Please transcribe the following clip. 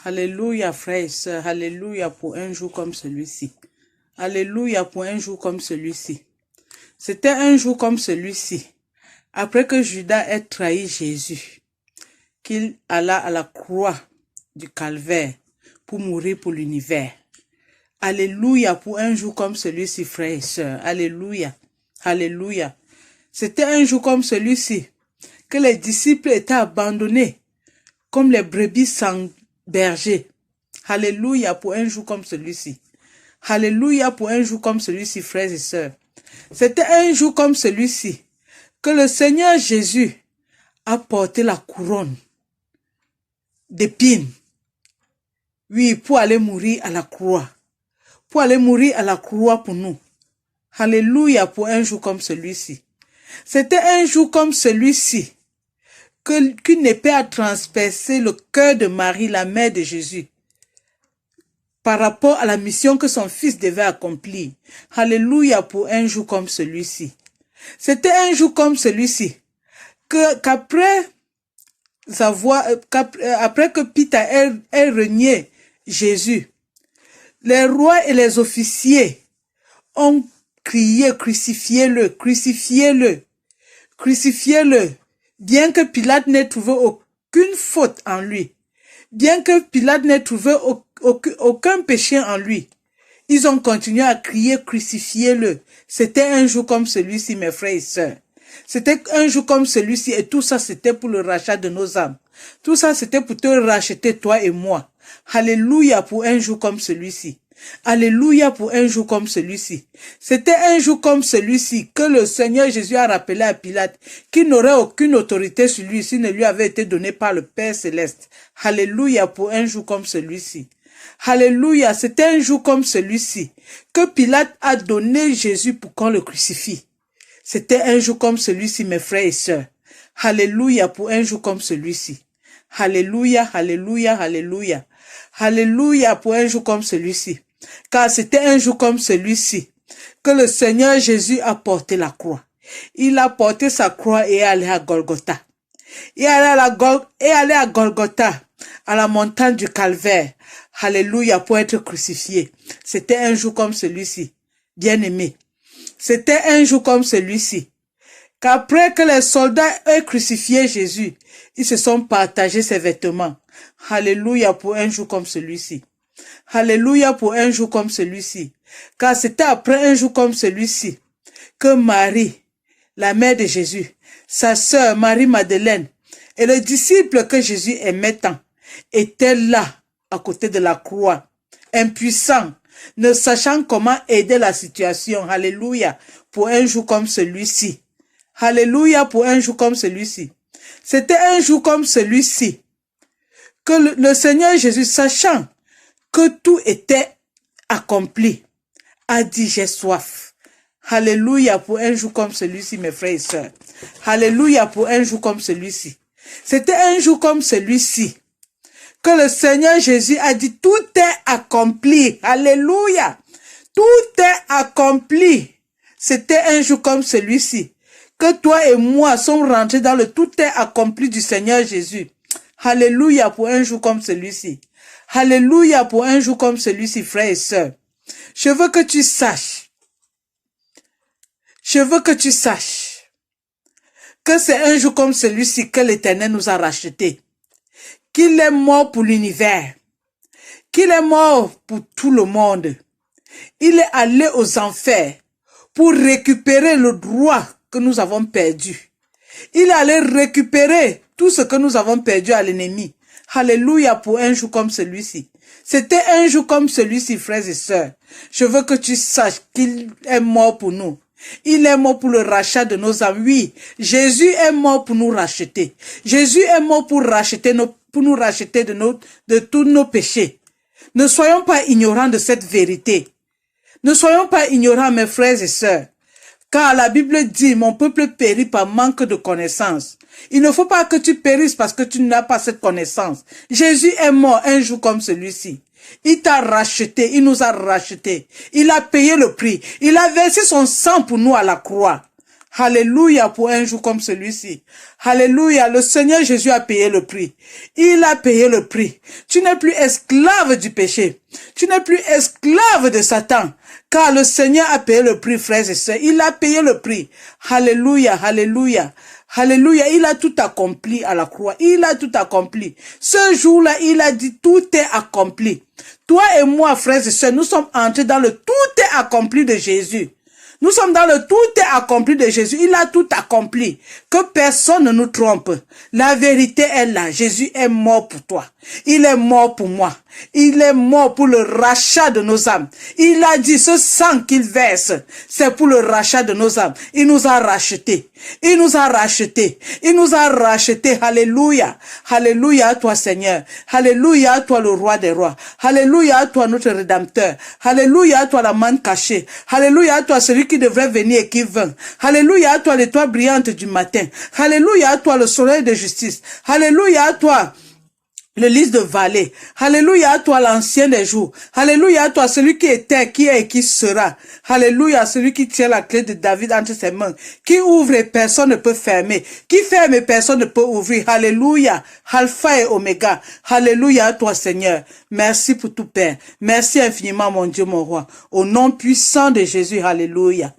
Alléluia, frères et sœurs. Alléluia pour un jour comme celui-ci. Alléluia pour un jour comme celui-ci. C'était un jour comme celui-ci, après que Judas ait trahi Jésus, qu'il alla à la croix du calvaire pour mourir pour l'univers. Alléluia pour un jour comme celui-ci, frères et sœurs. Alléluia. Alléluia. C'était un jour comme celui-ci que les disciples étaient abandonnés comme les brebis sans berger. Alléluia pour un jour comme celui-ci. Alléluia pour un jour comme celui-ci, frères et sœurs. C'était un jour comme celui-ci que le Seigneur Jésus a porté la couronne d'épines. Oui, pour aller mourir à la croix. Pour aller mourir à la croix pour nous. Alléluia pour un jour comme celui-ci. C'était un jour comme celui-ci qu'une épée a transpercé le cœur de Marie, la mère de Jésus, par rapport à la mission que son fils devait accomplir. Alléluia pour un jour comme celui-ci. C'était un jour comme celui-ci qu'après que Peter ait renié Jésus, les rois et les officiers ont crié, crucifiez-le, crucifiez-le, crucifiez-le, bien que Pilate n'ait trouvé aucune faute en lui, bien que Pilate n'ait trouvé aucun péché en lui. Ils ont continué à crier, crucifiez-le. C'était un jour comme celui-ci, mes frères et sœurs. C'était un jour comme celui-ci et tout ça, c'était pour le rachat de nos âmes. Tout ça, c'était pour te racheter, toi et moi. Alléluia pour un jour comme celui-ci. Alléluia pour un jour comme celui-ci. C'était un jour comme celui-ci que le Seigneur Jésus a rappelé à Pilate qu'il n'aurait aucune autorité sur lui s'il ne lui avait été donné par le Père Céleste. Alléluia pour un jour comme celui-ci. Alléluia, c'était un jour comme celui-ci que Pilate a donné Jésus pour qu'on le crucifie. C'était un jour comme celui-ci, mes frères et sœurs. Alléluia pour un jour comme celui-ci. Alléluia, alléluia, alléluia. Alléluia pour un jour comme celui-ci. Car c'était un jour comme celui-ci que le Seigneur Jésus a porté la croix. Il a porté sa croix et est allé à Golgotha. Il est allé à Golgotha, à la montagne du Calvaire. Alléluia pour être crucifié. C'était un jour comme celui-ci, bien-aimé. C'était un jour comme celui-ci qu'après que les soldats aient crucifié Jésus, ils se sont partagés ses vêtements. Alléluia pour un jour comme celui-ci. Alléluia pour un jour comme celui-ci. Car c'était après un jour comme celui-ci que Marie, la mère de Jésus, sa sœur Marie-Madeleine et le disciple que Jésus aimait tant étaient là à côté de la croix, impuissants, ne sachant comment aider la situation. Alléluia pour un jour comme celui-ci. Alléluia pour un jour comme celui-ci. C'était un jour comme celui-ci que le Seigneur Jésus, sachant que tout était accompli, a dit j'ai soif. Alléluia pour un jour comme celui-ci, mes frères et sœurs. Alléluia pour un jour comme celui-ci. C'était un jour comme celui-ci que le Seigneur Jésus a dit tout est accompli. Alléluia. Tout est accompli. C'était un jour comme celui-ci que toi et moi sommes rentrés dans le tout est accompli du Seigneur Jésus. Alléluia pour un jour comme celui-ci. Alléluia pour un jour comme celui-ci, frères et sœurs. Je veux que tu saches que c'est un jour comme celui-ci que l'Éternel nous a rachetés. Qu'il est mort pour l'univers. Qu'il est mort pour tout le monde. Il est allé aux enfers pour récupérer le droit que nous avons perdu. Il est allé récupérer tout ce que nous avons perdu à l'ennemi. Alléluia pour un jour comme celui-ci. C'était un jour comme celui-ci, frères et sœurs. Je veux que tu saches qu'il est mort pour nous. Il est mort pour le rachat de nos âmes. Oui, Jésus est mort pour nous racheter. Jésus est mort pour nous racheter de tous nos péchés. Ne soyons pas ignorants de cette vérité. Ne soyons pas ignorants, mes frères et sœurs. Car la Bible dit, mon peuple périt par manque de connaissance. Il ne faut pas que tu périsses parce que tu n'as pas cette connaissance. Jésus est mort un jour comme celui-ci. Il t'a racheté, il nous a rachetés. Il a payé le prix. Il a versé son sang pour nous à la croix. Alléluia pour un jour comme celui-ci. Alléluia, le Seigneur Jésus a payé le prix. Il a payé le prix. Tu n'es plus esclave du péché. Tu n'es plus esclave de Satan. Car le Seigneur a payé le prix, frères et sœurs. Il a payé le prix. Alléluia, alléluia. Alléluia, il a tout accompli à la croix. Il a tout accompli. Ce jour-là, il a dit tout est accompli. Toi et moi, frères et sœurs, nous sommes entrés dans le tout est accompli de Jésus. Nous sommes dans le tout est accompli de Jésus. Il a tout accompli. Que personne ne nous trompe. La vérité est là. Jésus est mort pour toi. Il est mort pour moi. Il est mort pour le rachat de nos âmes. Il a dit ce sang qu'il verse, c'est pour le rachat de nos âmes. Il nous a rachetés. Il nous a rachetés. Il nous a rachetés. Alléluia. Alléluia à toi, Seigneur. Alléluia à toi, le roi des rois. Alléluia à toi, notre rédempteur. Alléluia à toi, la manne cachée. Alléluia à toi, celui qui devrait venir et qui vint. Alléluia à toi, l'étoile brillante du matin. Alléluia à toi, le soleil de justice. Alléluia à toi, le lys de vallée. Alléluia à toi, l'ancien des jours. Alléluia à toi, celui qui était, qui est et qui sera. Alléluia, celui qui tient la clé de David entre ses mains. Qui ouvre et personne ne peut fermer. Qui ferme et personne ne peut ouvrir. Alléluia. Alpha et Oméga. Alléluia à toi, Seigneur. Merci pour tout, Père. Merci infiniment, mon Dieu, mon roi. Au nom puissant de Jésus. Alléluia.